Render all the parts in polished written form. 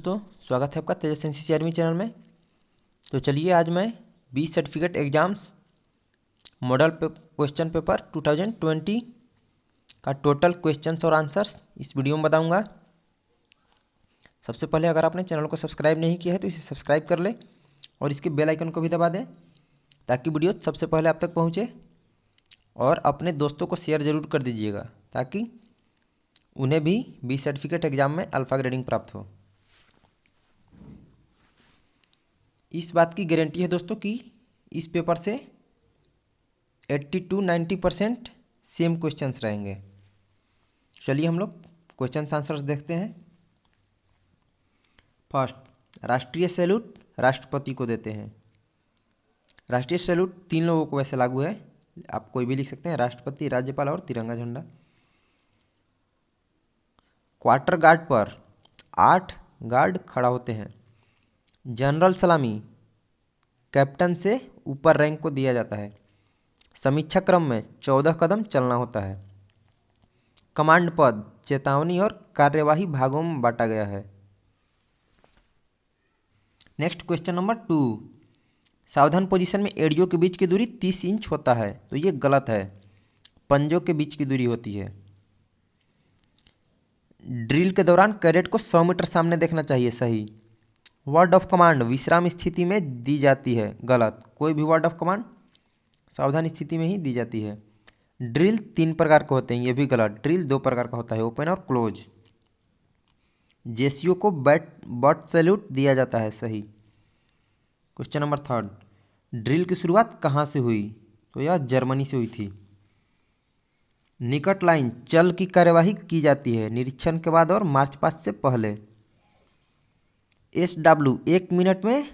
दोस्तों, स्वागत है आपका तेजस एनसीसी आर्मी चैनल में। तो चलिए आज मैं 20 certificate exams model question paper 2020 का टोटल क्वेश्चंस और आंसर्स इस वीडियो में बताऊंगा। सबसे पहले अगर आपने चैनल को सब्सक्राइब नहीं किया है तो इसे सब्सक्राइब कर ले और इसके बेल आइकन को भी दबा दें ताकि वीडियो सबसे पहले आप तक पहुँचे। और अपने दोस्तों को शेयर ज़रूर कर दीजिएगा ताकि उन्हें भी 20 सर्टिफिकेट एग्जाम में अल्फ़ा ग्रेडिंग प्राप्त हो। इस बात की गारंटी है दोस्तों कि इस पेपर से 80-90% सेम क्वेश्चंस रहेंगे। चलिए हम लोग क्वेश्चन आंसर्स देखते हैं। फर्स्ट, राष्ट्रीय सैल्यूट राष्ट्रपति को देते हैं। राष्ट्रीय सैल्यूट 3 लोगों को वैसे लागू है, आप कोई भी लिख सकते हैं, राष्ट्रपति, राज्यपाल और तिरंगा झंडा। क्वार्टर गार्ड पर 8 गार्ड खड़ा होते हैं। जनरल सलामी कैप्टन से ऊपर रैंक को दिया जाता है। समीक्षा क्रम में 14 कदम चलना होता है। कमांड पद चेतावनी और कार्यवाही भागों में बांटा गया है। नेक्स्ट क्वेश्चन नंबर 2, सावधान पोजीशन में एड़ियों के बीच की दूरी 30 इंच होता है, तो ये गलत है, पंजों के बीच की दूरी होती है। ड्रिल के दौरान कैडेट को 100 मीटर सामने देखना चाहिए, सही। वर्ड ऑफ कमांड विश्राम स्थिति में दी जाती है, गलत, कोई भी वर्ड ऑफ कमांड सावधान स्थिति में ही दी जाती है। ड्रिल 3 प्रकार के होते हैं, ये भी गलत, ड्रिल 2 प्रकार का होता है, ओपन और क्लोज। जेसीओ को बट सैल्यूट दिया जाता है, सही। क्वेश्चन नंबर 3, ड्रिल की शुरुआत कहाँ से हुई, तो यह जर्मनी से हुई थी। निकट लाइन चल की कार्यवाही की जाती है निरीक्षण के बाद और मार्च पास्ट से पहले। SW 1 मिनट में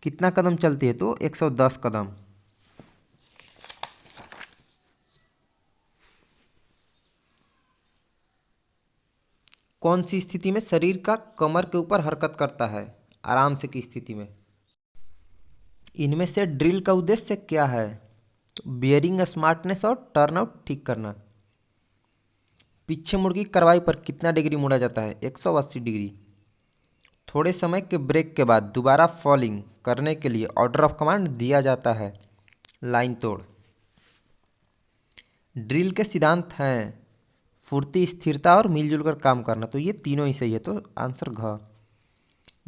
कितना कदम चलती है, तो 110 कदम। कौन सी स्थिति में शरीर का कमर के ऊपर हरकत करता है, आराम से की स्थिति में। इनमें से ड्रिल का उद्देश्य क्या है, तो बियरिंग स्मार्टनेस और टर्नआउट ठीक करना। पीछे मुड़ की कार्रवाई पर कितना डिग्री मुड़ा जाता है, 180 डिग्री। थोड़े समय के ब्रेक के बाद दोबारा फॉलिंग करने के लिए ऑर्डर ऑफ कमांड दिया जाता है, लाइन तोड़। ड्रिल के सिद्धांत हैं फुर्ती, स्थिरता और मिलजुल कर काम करना, तो ये तीनों ही सही है, तो आंसर घ।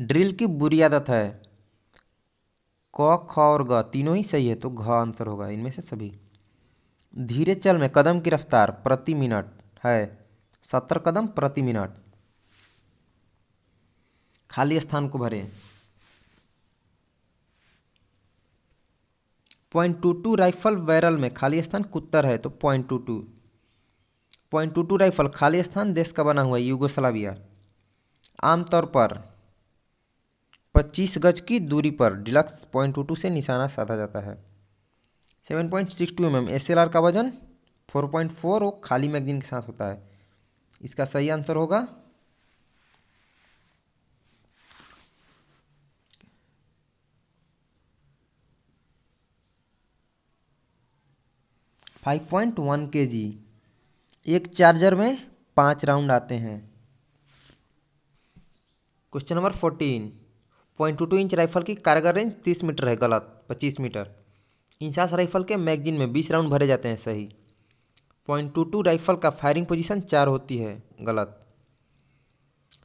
ड्रिल की बुरी आदत है क, ख और ग, तीनों ही सही है, तो घ आंसर होगा इनमें से सभी। धीरे चल में कदम की रफ्तार प्रति मिनट है 70 कदम प्रति मिनट। खाली स्थान को भरें। .22 राइफल बैरल में खाली स्थान कुत्तर है, तो .22 राइफल खाली स्थान देश का बना हुआ है, यूगोस्लाविया। आमतौर पर 25 गज की दूरी पर डिलक्स .22 से निशाना साधा जाता है। 7.62 mm SLR का वजन 4.4 और खाली मैगजीन के साथ होता है, इसका सही आंसर होगा 5.1 kg। एक चार्जर में 5 राउंड आते हैं। क्वेश्चन नंबर 14, .22 इंच राइफल की कारगर रेंज 30 मीटर है, गलत, 25 मीटर। 50 राइफल के मैगजीन में 20 राउंड भरे जाते हैं, सही। .22 राइफल का फायरिंग पोजीशन 4 होती है, गलत।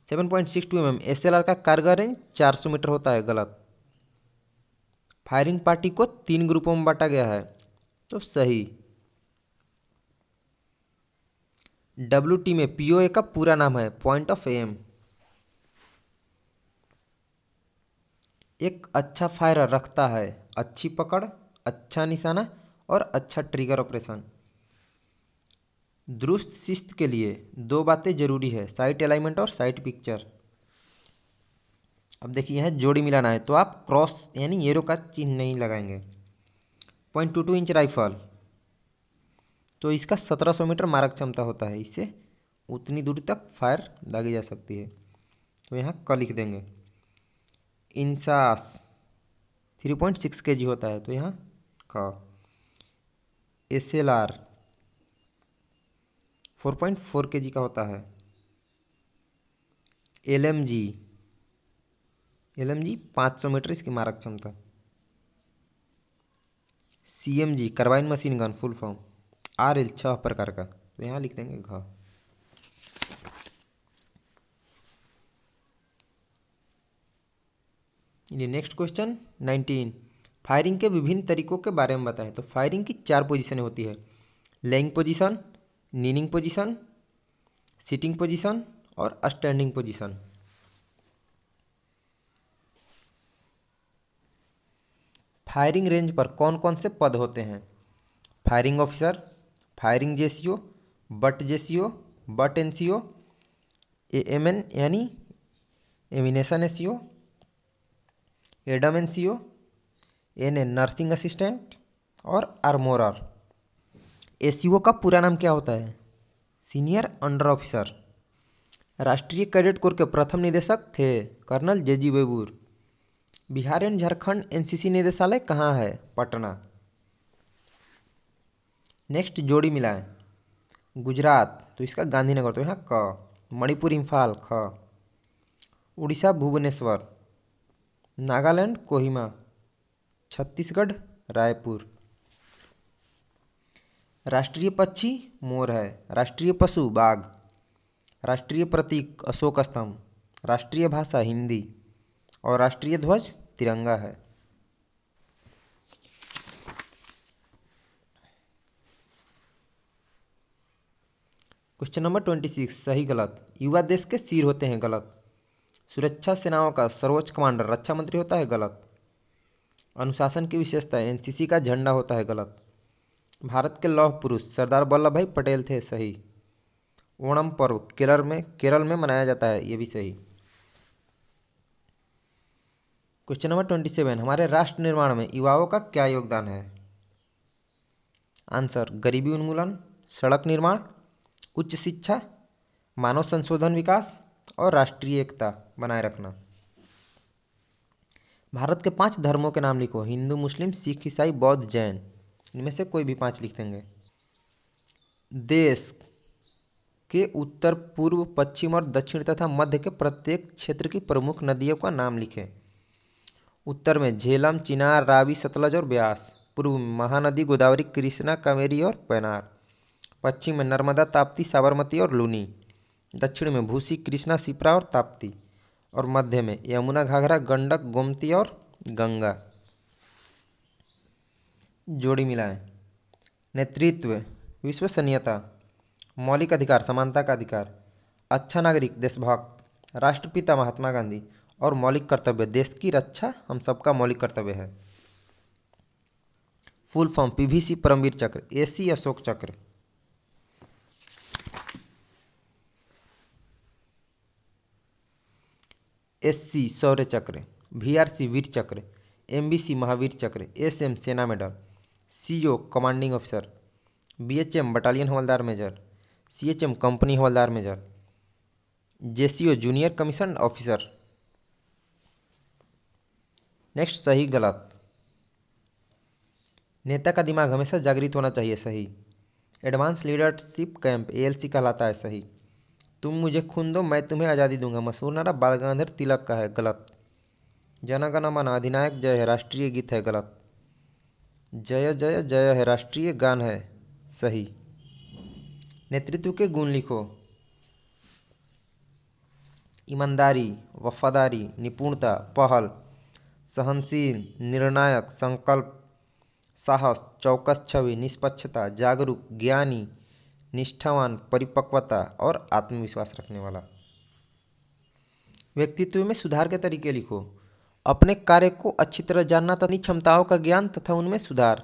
7.62 mm SLR का कारगर रेंज 400 मीटर होता है, गलत। फायरिंग पार्टी को 3 ग्रुपों में बांटा गया है, तो सही। WT में POA का पूरा नाम है पॉइंट ऑफ एम। एक अच्छा फायरर रखता है अच्छी पकड़, अच्छा निशाना और अच्छा ट्रिगर ऑपरेशन। दुरुस्त शिस्त के लिए 2 बातें जरूरी है, साइट अलाइनमेंट और साइट पिक्चर। अब देखिए यहाँ जोड़ी मिलाना है, तो आप क्रॉस यानी एरो का चिन्ह नहीं लगाएंगे। .22 इंच राइफल, तो इसका 1700 मीटर मारक क्षमता होता है, इससे उतनी दूरी तक फायर दागी जा सकती है, तो यहाँ क लिख देंगे। इंसास 3.6 kg होता है, तो यहाँ क। SLR 4.4 kg का होता है। LMG LMG 500 मीटर इसकी मारक क्षमता। CMG carbine machine gun full form. RL 6 प्रकार का, तो यहाँ लिख देंगे घ। नेक्स्ट क्वेश्चन 19, फायरिंग के विभिन्न तरीकों के बारे में बताएं। तो फायरिंग की 4 पोजीशनें होती है, lying position, kneeling position, sitting position और स्टैंडिंग पोजीशन। फायरिंग रेंज पर कौन कौन से पद होते हैं? Firing officer, firing JCO, butt JCO, butt NCO, AMN यानी ammunition SEO, adm NCO, NN nursing assistant और आर्मोरर। एसईओ का पूरा नाम क्या होता है? Senior under officer. राष्ट्रीय कैडेट कोर के प्रथम निदेशक थे कर्नल JG बेबूर। बिहार एवं झारखंड NCC निदेशालय कहाँ है? पटना। नेक्स्ट जोड़ी मिलाएं। गुजरात तो इसका गांधीनगर, तो यहाँ क। मणिपुर इम्फाल ख। उड़ीसा भुवनेश्वर। नागालैंड कोहिमा। छत्तीसगढ़ रायपुर। राष्ट्रीय पक्षी मोर है। राष्ट्रीय पशु बाघ। राष्ट्रीय प्रतीक अशोक स्तंभ। राष्ट्रीय भाषा हिंदी और राष्ट्रीय ध्वज तिरंगा है। क्वेश्चन नंबर 26, सही गलत। युवा देश के सिर होते हैं, गलत। सुरक्षा सेनाओं का सर्वोच्च कमांडर रक्षा मंत्री होता है, गलत। अनुशासन की विशेषता NCC का झंडा होता है, गलत। भारत के लौह पुरुष सरदार वल्लभ भाई पटेल थे, सही। ओणम पर्व केरल में मनाया जाता है, ये भी सही। क्वेश्चन नंबर 27, हमारे राष्ट्र निर्माण में युवाओं का क्या योगदान है? आंसर, गरीबी उन्मूलन, सड़क निर्माण, उच्च शिक्षा, मानव संशोधन विकास और राष्ट्रीय एकता बनाए रखना। भारत के 5 धर्मों के नाम लिखो। हिंदू, मुस्लिम, सिख, ईसाई, बौद्ध, जैन। इनमें से कोई भी 5 लिख देंगे। देश के उत्तर, पूर्व, पश्चिम और दक्षिण तथा मध्य के प्रत्येक क्षेत्र की प्रमुख नदियों का नाम लिखें। उत्तर में झेलम, चिनार, रावी, सतलज और ब्यास। पूर्व में महानदी गोदावरी, कृष्णा, कावेरी और पेनार। पश्चिम में नर्मदा, ताप्ती, साबरमती और लूनी। दक्षिण में भूसी, कृष्णा, शिप्रा और ताप्ती। और मध्य में यमुना, घाघरा, गंडक, गोमती और गंगा। जोड़ी मिलाएं। नेतृत्व, विश्वसनीयता, मौलिक अधिकार, समानता का अधिकार, अच्छा नागरिक, देशभक्त, राष्ट्रपिता महात्मा गांधी और मौलिक कर्तव्य, देश की रक्षा हम सबका मौलिक कर्तव्य है। फुल फॉर्म PVC परमवीर चक्र, AC अशोक चक्र। SC शौर्य चक्र, VRC वीर चक्र, MBC Mahavir Chakra, SM Sena medal, CO commanding officer, BHM battalion havildar major, CHM company havildar major, JCO junior commission officer. Next सही गलत। नेता का दिमाग हमेशा जागृत होना चाहिए, सही। एडवांस लीडरशिप कैंप ALC कहलाता है, सही। तुम मुझे खून दो मैं तुम्हें आज़ादी दूंगा, मशहूर नारा बाल गंगाधर तिलक का है, गलत। जन गण मन अधिनायक जय है राष्ट्रीय गीत है, गलत। जय जय जय है राष्ट्रीय गान है, सही। नेतृत्व के गुण लिखो। ईमानदारी, वफादारी, निपुणता, पहल, सहनशील, निर्णायक, संकल्प, साहस, चौकस छवि, निष्पक्षता, जागरूक, ज्ञानी, निष्ठावान, परिपक्वता और आत्मविश्वास रखने वाला। व्यक्तित्व में सुधार के तरीके लिखो। अपने कार्य को अच्छी तरह जानना तथा अपनी क्षमताओं का ज्ञान तथा उनमें सुधार।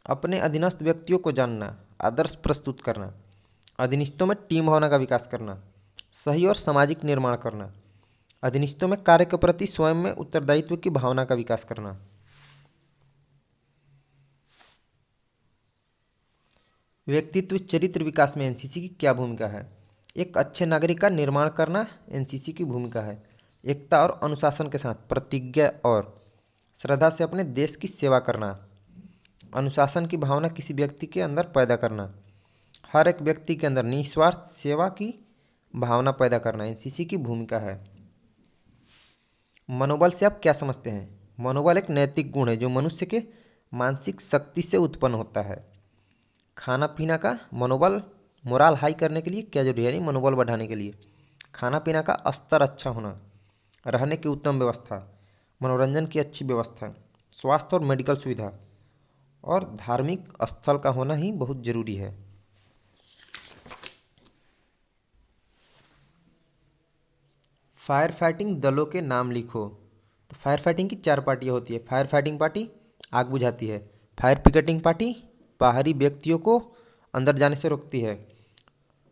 अपने अधीनस्थ व्यक्तियों को जानना, आदर्श प्रस्तुत करना, अधीनस्थों में टीम भावना का विकास करना, सही और सामाजिक निर्माण करना, अधीनस्थों में कार्य के प्रति स्वयं में उत्तरदायित्व की भावना का विकास करना। व्यक्तित्व चरित्र विकास में NCC की क्या भूमिका है? एक अच्छे नागरिक का निर्माण करना NCC की भूमिका है। एकता और अनुशासन के साथ प्रतिज्ञा और श्रद्धा से अपने देश की सेवा करना। अनुशासन की भावना किसी व्यक्ति के अंदर पैदा करना। हर एक व्यक्ति के अंदर निस्वार्थ सेवा की भावना पैदा करना NCC की भूमिका है। मनोबल से आप क्या समझते हैं? मनोबल एक नैतिक गुण है जो मनुष्य के मानसिक शक्ति से उत्पन्न होता है। खाना पीना का मनोबल, मोराल हाई करने के लिए क्या जरूरी है? यानी मनोबल बढ़ाने के लिए खाना पीना का स्तर अच्छा होना, रहने की उत्तम व्यवस्था, मनोरंजन की अच्छी व्यवस्था, स्वास्थ्य और मेडिकल सुविधा और धार्मिक स्थल का होना ही बहुत जरूरी है। फायर फाइटिंग दलों के नाम लिखो। तो फायर फाइटिंग की 4 पार्टियाँ होती है। फायर फाइटिंग पार्टी आग बुझाती है। फायर पिकेटिंग पार्टी बाहरी व्यक्तियों को अंदर जाने से रोकती है।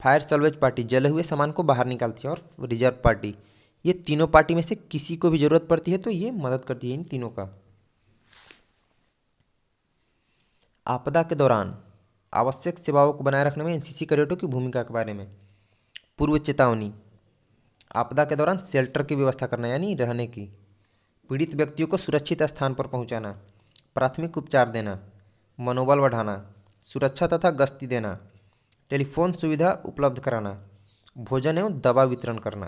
फायर सल्वेज पार्टी जले हुए सामान को बाहर निकालती है। और रिजर्व पार्टी, ये तीनों पार्टी में से किसी को भी ज़रूरत पड़ती है तो ये मदद करती है इन तीनों का। आपदा के दौरान आवश्यक सेवाओं को बनाए रखने में एनसीसी कैडेटों की भूमिका के बारे में। पूर्व चेतावनी, आपदा के दौरान शेल्टर की व्यवस्था करना यानी रहने की। पीड़ित व्यक्तियों को सुरक्षित स्थान पर पहुंचाना। प्राथमिक उपचार देना, मनोबल बढ़ाना, सुरक्षा तथा गश्ती देना, टेलीफोन सुविधा उपलब्ध कराना, भोजन एवं दवा वितरण करना।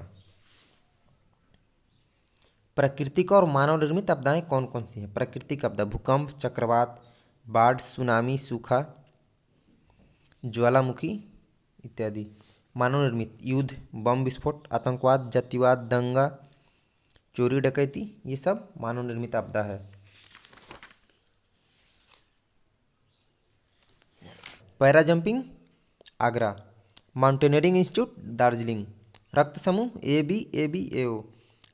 प्राकृतिक और मानव निर्मित आपदाएं कौन कौन सी हैं? प्राकृतिक आपदा भूकंप, चक्रवात, बाढ़, सुनामी, सूखा, ज्वालामुखी इत्यादि। मानव निर्मित युद्ध, बम विस्फोट, आतंकवाद, जातिवाद, दंगा, चोरी डकैती, ये सब मानव निर्मित आपदा है। Para jumping Agra, mountaineering institute Darjeeling, रक्त समूह ABABAO,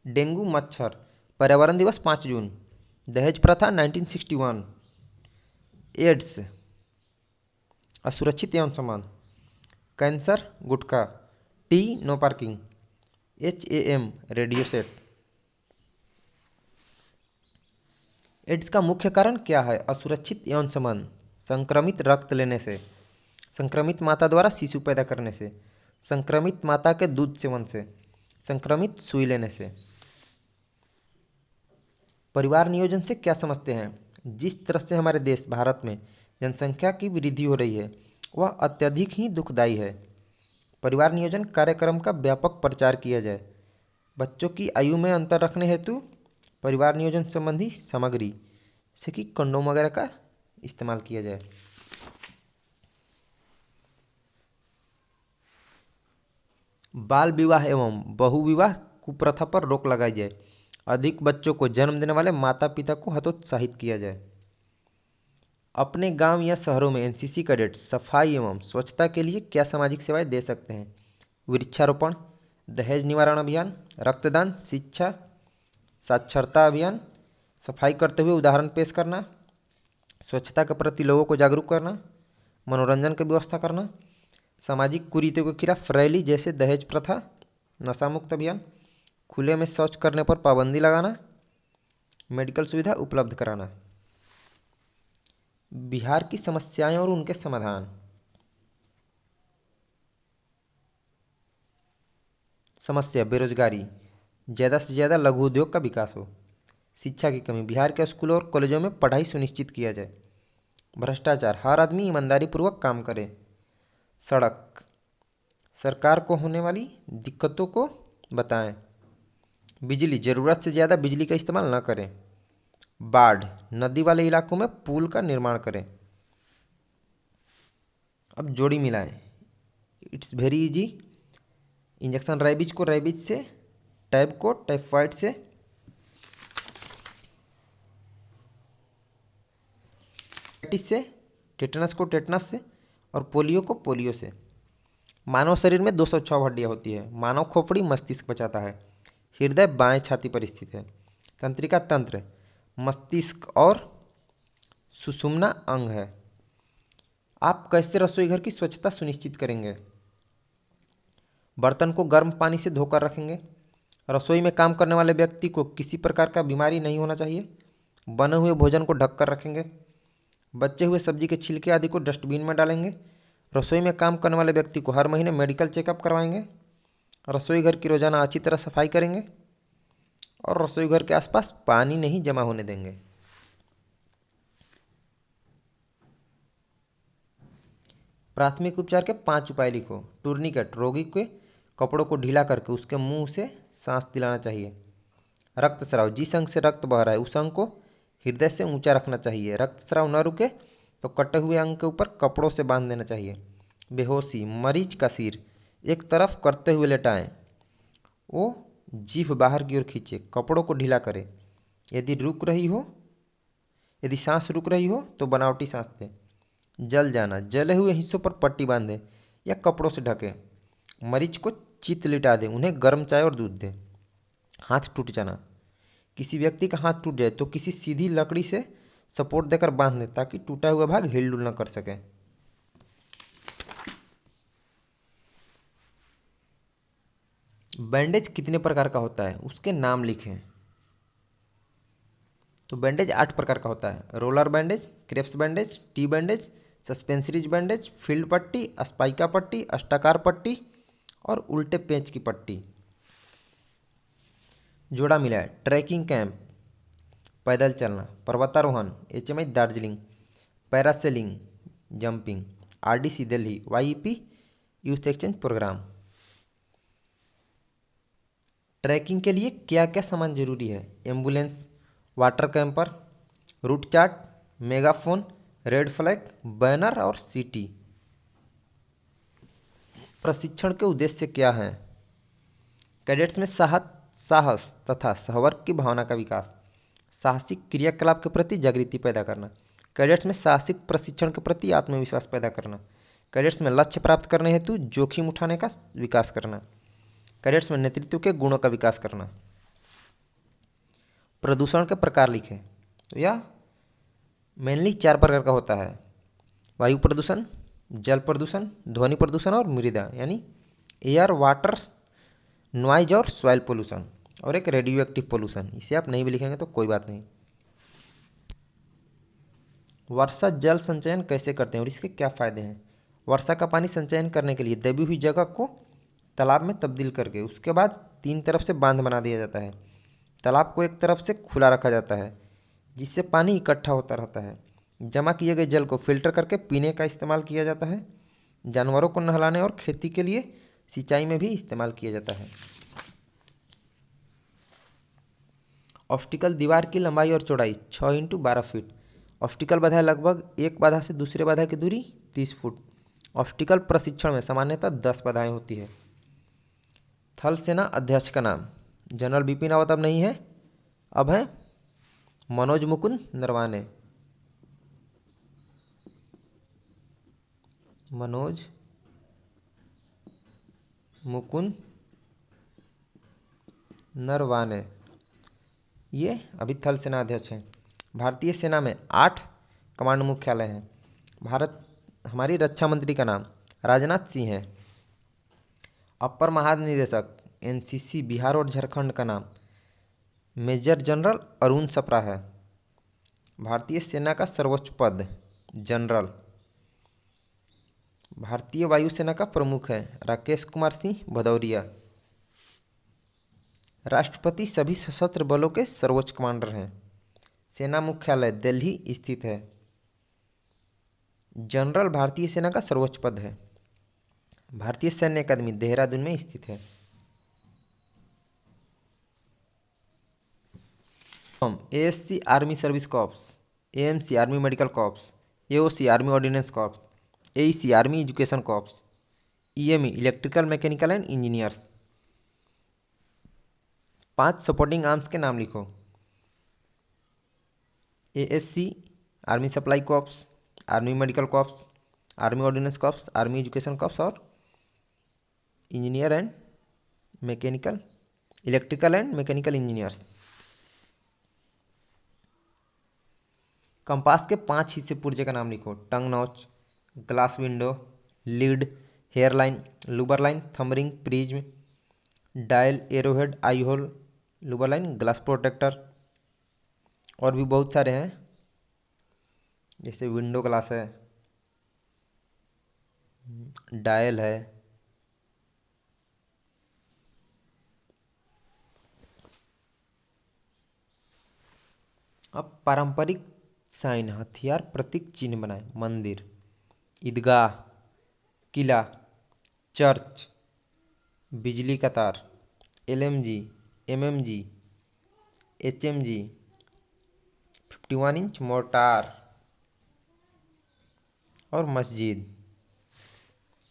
डेंगू मच्छर, पर्यावरण दिवस 5 जून, दहेज प्रथा 1961, एड्स असुरक्षित यौन संबंध, cancer gutkha, T no parking, HAM radio set. AIDS का मुख्य कारण क्या है? असुरक्षित यौन संबंध, संक्रमित रक्त लेने से, संक्रमित माता द्वारा शिशु पैदा करने से, संक्रमित माता के दूध सेवन से, संक्रमित सुई लेने से। परिवार नियोजन से क्या समझते हैं? जिस तरह से हमारे देश भारत में जनसंख्या की वृद्धि हो रही है वह अत्यधिक ही दुखदायी है। परिवार नियोजन कार्यक्रम का व्यापक प्रचार किया जाए। बच्चों की आयु में अंतर रखने हेतु परिवार नियोजन संबंधी सामग्री जैसे कि कंडोम वगैरह का इस्तेमाल किया जाए। बाल विवाह एवं बहु विवाह कुप्रथा पर रोक लगाई जाए। अधिक बच्चों को जन्म देने वाले माता पिता को हतोत्साहित किया जाए। अपने गांव या शहरों में एनसीसी कैडेट सफाई एवं स्वच्छता के लिए क्या सामाजिक सेवाएं दे सकते हैं? वृक्षारोपण, दहेज निवारण अभियान, रक्तदान, शिक्षा, साक्षरता अभियान, सफाई करते हुए उदाहरण पेश करना, स्वच्छता के प्रति लोगों को जागरूक करना, मनोरंजन की व्यवस्था करना, सामाजिक कुरीतियों के खिलाफ रैली जैसे दहेज प्रथा, नशा मुक्त अभियान, खुले में शौच करने पर पाबंदी लगाना, मेडिकल सुविधा उपलब्ध कराना। बिहार की समस्याएं और उनके समाधान। समस्या बेरोजगारी, ज़्यादा से ज़्यादा लघु उद्योग का विकास हो। शिक्षा की कमी, बिहार के स्कूलों और कॉलेजों में पढ़ाई सुनिश्चित किया जाए। भ्रष्टाचार, हर आदमी ईमानदारी पूर्वक काम करे। सड़क, सरकार को होने वाली दिक्कतों को बताएं। बिजली, ज़रूरत से ज़्यादा बिजली का इस्तेमाल न करें। बाढ़, नदी वाले इलाकों में पुल का निर्माण करें। अब जोड़ी मिलाएं। It's very easy. Injection rabies को रेबीज से, टैब को टाइफाइड से, टिस से, टेटनस को टेटनस से और पोलियो को पोलियो से। मानव शरीर में 206 हड्डियाँ होती है। मानव खोपड़ी मस्तिष्क बचाता है। हृदय बाएं छाती पर स्थित है। तंत्रिका तंत्र मस्तिष्क और सुषुम्ना अंग है। आप कैसे रसोई घर की स्वच्छता सुनिश्चित करेंगे? बर्तन को गर्म पानी से धोकर रखेंगे। रसोई में काम करने वाले व्यक्ति को किसी प्रकार का बीमारी नहीं होना चाहिए। बने हुए भोजन को ढककर रखेंगे। बचे हुए सब्जी के छिलके आदि को डस्टबिन में डालेंगे। रसोई में काम करने वाले व्यक्ति को हर महीने मेडिकल चेकअप करवाएंगे। रसोई घर की रोजाना अच्छी तरह सफाई करेंगे और रसोई घर के आसपास पानी नहीं जमा होने देंगे। प्राथमिक उपचार के 5 उपाय लिखो। टूर्निकेट, रोगी के कपड़ों को ढीला करके उसके मुंह से सांस दिलाना चाहिए। रक्तस्राव, जिस अंग से रक्त बह रहा है उस अंग को हृदय से ऊंचा रखना चाहिए। रक्तस्राव न रुके तो कटे हुए अंग के ऊपर कपड़ों से बांध देना चाहिए। बेहोशी, मरीज का सिर एक तरफ करते हुए लेटाएं, वो जीभ बाहर की ओर खींचे, कपड़ों को ढीला करे। यदि सांस रुक रही हो तो बनावटी सांस दें। जल जाना, जले हुए हिस्सों पर पट्टी बांधें या कपड़ों से ढकें। मरीज को चित लिटा दें, उन्हें गर्म चाय और दूध दें। हाथ टूट जाना, किसी व्यक्ति का हाथ टूट जाए तो किसी सीधी लकड़ी से सपोर्ट देकर बांध दें ताकि टूटा हुआ भाग हिलडुल न कर सके। बैंडेज कितने प्रकार का होता है, उसके नाम लिखें। तो बैंडेज 8 प्रकार का होता है। Roller bandage, crepes bandage, T bandage, suspensories bandage, field पट्टी, स्पाइका पट्टी, अष्टाकार पट्टी और उल्टे पेंच की पट्टी। जोड़ा मिलाए, ट्रैकिंग कैंप, पैदल चलना, पर्वतारोहण, HMI Darjeeling, parasailing, jumping, RDC Delhi, YEP youth exchange program. Trekking के लिए क्या क्या सामान जरूरी है? Ambulance, water camper, route chart, megaphone, red flag, banner और CT। प्रशिक्षण के उद्देश्य क्या हैं? कैडेट्स में साहस तथा सहवर्ग की भावना का विकास, साहसिक क्रियाकलाप के प्रति जागृति पैदा करना, कैडेट्स में साहसिक प्रशिक्षण के प्रति आत्मविश्वास पैदा करना, कैडेट्स में लक्ष्य प्राप्त करने हेतु जोखिम उठाने का विकास करना, कैडेट्स में नेतृत्व के गुणों का विकास करना। प्रदूषण के प्रकार लिखें। तो यह मेनली 4 प्रकार का होता है: वायु प्रदूषण, जल प्रदूषण, ध्वनि प्रदूषण और मृदा यानी एयर, वाटर, नॉइज और सॉइल पोल्यूशन, और एक रेडियो एक्टिव पोल्यूशन। इसे आप नहीं भी लिखेंगे तो कोई बात नहीं। वर्षा जल संचयन कैसे करते हैं और इसके क्या फ़ायदे हैं? वर्षा का पानी संचयन करने के लिए दबी हुई जगह को तालाब में तब्दील करके उसके बाद 3 तरफ से बांध बना दिया जाता है। तालाब को एक तरफ से खुला रखा जाता है जिससे पानी इकट्ठा होता रहता है। जमा किए गए जल को फिल्टर करके पीने का इस्तेमाल किया जाता है। जानवरों को नहलाने और खेती के लिए सिंचाई में भी इस्तेमाल किया जाता है। ऑब्स्टिकल दीवार की लंबाई और चौड़ाई 6 × 12 फीट। ऑब्स्टिकल बाधा लगभग एक बाधा से दूसरे बाधा की दूरी 30 फुट। ऑब्स्टिकल प्रशिक्षण में सामान्यतः 10 बाधाएं होती है। थल सेना अध्यक्ष का नाम जनरल बिपिन रावत अब नहीं है, अब है मनोज मुकुंद नरवाने। मनोज मुकुंद नरवाने ये अभी थल सेना अध्यक्ष हैं। भारतीय सेना में 8 कमांड मुख्यालय हैं। हमारी रक्षा मंत्री का नाम राजनाथ सिंह है। अपर महानिदेशक NCC बिहार और झारखंड का नाम मेजर जनरल अरुण सप्रा है। भारतीय सेना का सर्वोच्च पद जनरल। भारतीय वायुसेना का प्रमुख है राकेश कुमार सिंह भदौरिया। राष्ट्रपति सभी सशस्त्र बलों के सर्वोच्च कमांडर हैं। सेना मुख्यालय दिल्ली स्थित है। जनरल भारतीय सेना का सर्वोच्च पद है। भारतीय सैन्य अकादमी देहरादून में स्थित है। ASC army service corps, AMC army medical corps, AOC army ordnance corps, AEC army education corps, EME electrical mechanical and engineers. 5 supporting arms के नाम लिखो। ASC army supply corps, army medical corps, army ordnance corps, army education corps और engineer and mechanical electrical and mechanical engineers. Compass के 5 हिस्से पुर्जे का नाम लिखो। Tongue notch, glass window, lead, hair line, lubber line, thumb ring, prism, dial, arrowhead, आई whole, लूबर line, glass protector और भी बहुत सारे हैं जैसे विंडो ग्लास है, डायल है। अब पारंपरिक साइन, हथियार, प्रतीक, चिन्ह बनाए। मंदिर, ईदगाह, किला, चर्च, बिजली का तार, LMG, MMG, HMG 51 inch mortar और मस्जिद।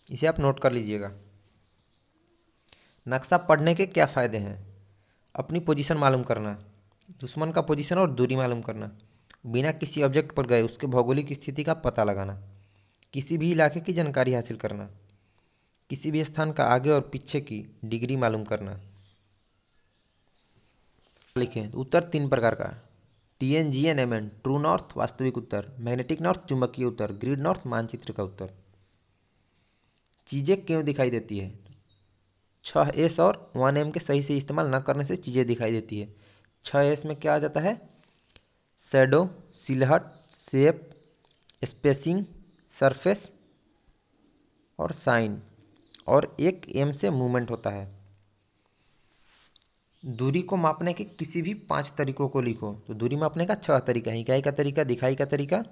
इसे आप नोट कर लीजिएगा। नक्शा पढ़ने के क्या फ़ायदे हैं? अपनी पोजीशन मालूम करना, दुश्मन का पोजीशन और दूरी मालूम करना, बिना किसी ऑब्जेक्ट पर गए उसके भौगोलिक स्थिति का पता लगाना, किसी भी इलाके की जानकारी हासिल करना, किसी भी स्थान का आगे और पीछे की डिग्री मालूम करना। लिखें उत्तर 3 प्रकार का। TNGN-MN ट्रू नॉर्थ वास्तविक उत्तर, मैग्नेटिक नॉर्थ चुंबकीय उत्तर, ग्रिड नॉर्थ मानचित्र का उत्तर। चीज़ें क्यों दिखाई देती है? 6S और 1M के सही से इस्तेमाल न करने से चीज़ें दिखाई देती है। 6S में क्या आ जाता है? Shadow, Sylhet, shape, spacing, surface और साइन, और एक M से मूवमेंट होता है। दूरी को मापने के किसी भी 5 तरीकों को लिखो। तो दूरी मापने का 6 तरीका है। इकाई का तरीका, दिखाई का तरीका,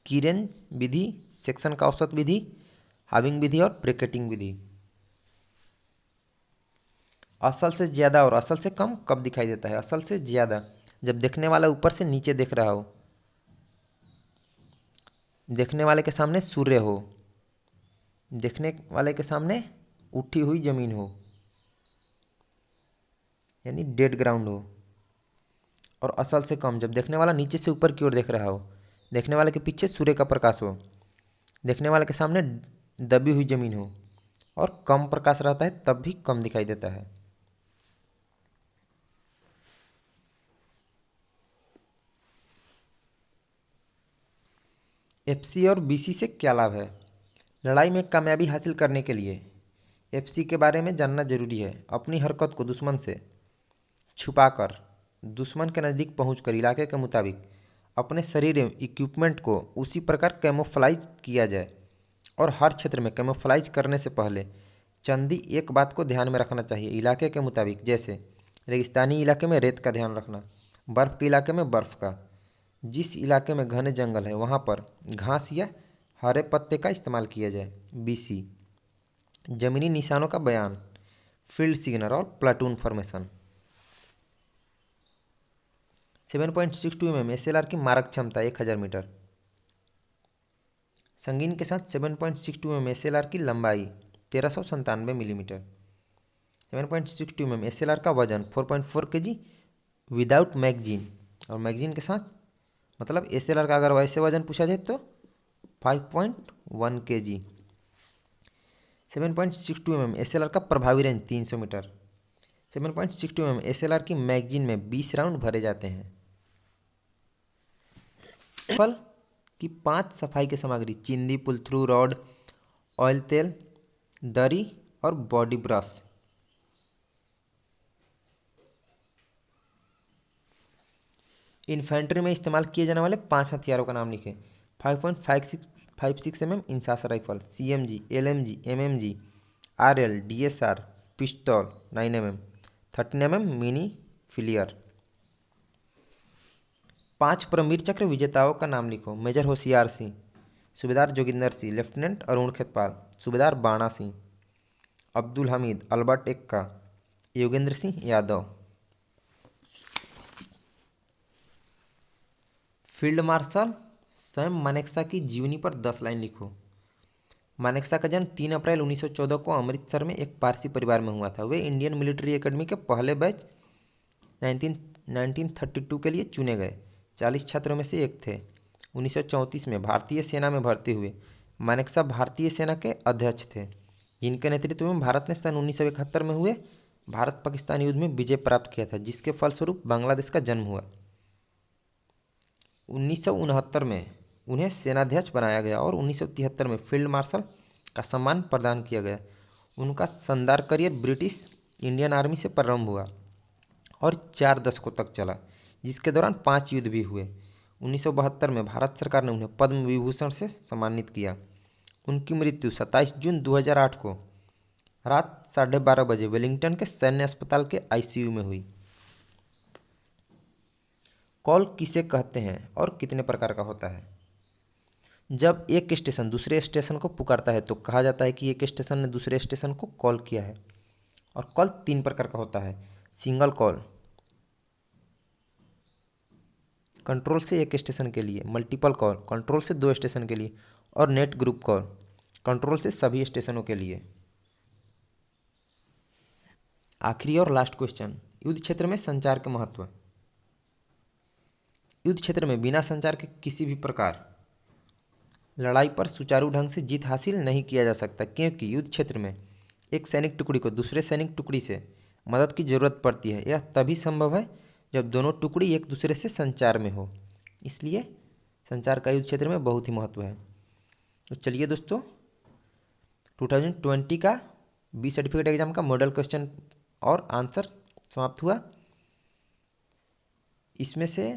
किरेन विधि, सेक्शन का औसत विधि, हाविंग विधि और ब्रैकेटिंग विधि। असल से ज़्यादा और असल से कम कब दिखाई देता है? असल से ज़्यादा जब देखने वाला ऊपर से नीचे देख रहा हो, देखने वाले के सामने सूर्य हो, देखने वाले के सामने उठी हुई ज़मीन हो, यानी डेड ग्राउंड हो। और असल से कम जब देखने वाला नीचे से ऊपर की ओर देख रहा हो, देखने वाले के पीछे सूर्य का प्रकाश हो, देखने वाले के सामने दबी हुई ज़मीन हो और कम प्रकाश रहता है, तब भी कम दिखाई देता है। FC और BC से क्या लाभ है? लड़ाई में कामयाबी हासिल करने के लिए FC के बारे में जानना जरूरी है। अपनी हरकत को दुश्मन से छुपाकर, दुश्मन के नज़दीक पहुंचकर इलाके के मुताबिक अपने शरीर एवं इक्विपमेंट को उसी प्रकार कैमोफ्लाइज किया जाए। और हर क्षेत्र में कैमोफ्लाइज करने से पहले चंदी एक बात को ध्यान में रखना चाहिए, इलाके के मुताबिक, जैसे रेगिस्तानी इलाके में रेत का ध्यान रखना, बर्फ़ के इलाके में बर्फ़ का, जिस इलाके में घने जंगल है वहाँ पर घास या हरे पत्ते का इस्तेमाल किया जाए। BC जमीनी निशानों का बयान, फील्ड सिग्नल और प्लाटून फॉर्मेशन। 7.62 mm SLR की मारक क्षमता 1000 मीटर। संगीन के साथ 7.62 mm SLR की लंबाई 1397 मिलीमीटर। 7.62 mm SLR का वजन 4.4 kg विदाउट मैगजीन, और मैगजीन के साथ मतलब SLR का अगर वैसे वजन पूछा जाए तो 5.1 kg। 7.62 mm SLR का प्रभावी रेंज 300 मीटर। 7.62 mm SLR की मैगजीन में 20 राउंड भरे जाते हैं। फल की 5 सफाई की सामग्री, चिंदी, पुल थ्रू रॉड, ऑयल तेल, दरी और बॉडी ब्रश। इन्फेंट्री में इस्तेमाल किए जाने वाले 5 हथियारों का नाम लिखें। 5.56 mm INSAS rifle, CMG, LMG, MMG, RL, DSR, pistol 9 mm, 13 mm mini फिलियर। 5 परमवीर चक्र विजेताओं का नाम लिखो। Major Hoshiyar Singh, Subedar Joginder Singh, lieutenant Arun Khetarpal, Subedar Bana Singh, Abdul Hamid, Albert Ekka, Yogendra Singh Yadav. Field marshal Sam Manekshaw की जीवनी पर 10 लाइन लिखो। मानेकशॉ का जन्म 3 अप्रैल 1914 को अमृतसर में एक पारसी परिवार में हुआ था। वे इंडियन मिलिट्री एकेडमी के पहले बैच 1932 के लिए चुने गए 40 छात्रों में से एक थे। 1934 में भारतीय सेना में भर्ती हुए। मानेकशॉ भारतीय सेना के अध्यक्ष थे, जिनके नेतृत्व में भारत ने सन 1971 में हुए भारत पाकिस्तान युद्ध में विजय प्राप्त किया था, जिसके फलस्वरूप बांग्लादेश का जन्म हुआ। 1969 में उन्हें सेनाध्यक्ष बनाया गया और 1973 में फील्ड मार्शल का सम्मान प्रदान किया गया। उनका शानदार करियर ब्रिटिश इंडियन आर्मी से प्रारंभ हुआ और 4 दशकों तक चला, जिसके दौरान 5 युद्ध भी हुए। 1972 में भारत सरकार ने उन्हें पद्म विभूषण से सम्मानित किया। उनकी मृत्यु 27 जून 2008 को रात 12:30 बजे वेलिंगटन के सैन्य अस्पताल के ICU में हुई। कॉल किसे कहते हैं और कितने प्रकार का होता है? जब एक स्टेशन दूसरे स्टेशन को पुकारता है तो कहा जाता है कि एक स्टेशन ने दूसरे स्टेशन को कॉल किया है। और कॉल 3 प्रकार का होता है। सिंगल कॉल, कंट्रोल से एक स्टेशन के लिए, मल्टीपल कॉल कंट्रोल से 2 स्टेशन के लिए, और नेट ग्रुप कॉल कंट्रोल से सभी स्टेशनों के लिए। आखिरी और लास्ट क्वेश्चन, युद्ध क्षेत्र में संचार के महत्व। युद्ध क्षेत्र में बिना संचार के किसी भी प्रकार लड़ाई पर सुचारू ढंग से जीत हासिल नहीं किया जा सकता, क्योंकि युद्ध क्षेत्र में एक सैनिक टुकड़ी को दूसरे सैनिक टुकड़ी से मदद की जरूरत पड़ती है। यह तभी संभव है जब दोनों टुकड़ी एक दूसरे से संचार में हो। इसलिए संचार का युद्ध क्षेत्र में बहुत ही महत्व है। तो चलिए दोस्तों, 2020 का बी सर्टिफिकेट एग्जाम का मॉडल क्वेश्चन और आंसर समाप्त हुआ। इसमें से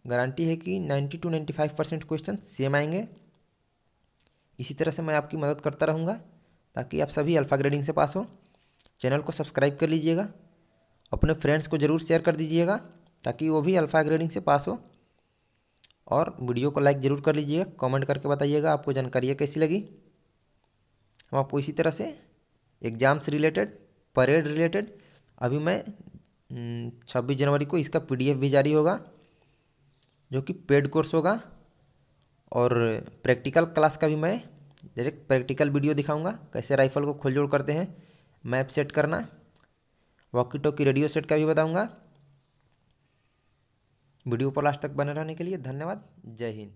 गारंटी है कि 90 to 95% क्वेश्चन सेम आएंगे। इसी तरह से मैं आपकी मदद करता रहूँगा ताकि आप सभी अल्फ़ा ग्रेडिंग से पास हो। चैनल को सब्सक्राइब कर लीजिएगा, अपने फ्रेंड्स को ज़रूर शेयर कर दीजिएगा ताकि वो भी अल्फ़ा ग्रेडिंग से पास हो, और वीडियो को लाइक ज़रूर कर लीजिएगा। कमेंट करके बताइएगा आपको जानकारी कैसी लगी। हम आपको इसी तरह से एग्ज़ाम से रिलेटेड, परेड रिलेटेड, अभी मैं 26 जनवरी को इसका PDF भी जारी होगा जो कि पेड कोर्स होगा, और प्रैक्टिकल क्लास का भी मैं डायरेक्ट प्रैक्टिकल वीडियो दिखाऊंगा, कैसे राइफल को खोलजोड़ करते हैं, मैप सेट करना, वॉकी टॉकी रेडियो सेट का भी बताऊंगा। वीडियो पर लास्ट तक बने रहने के लिए धन्यवाद। जय हिंद।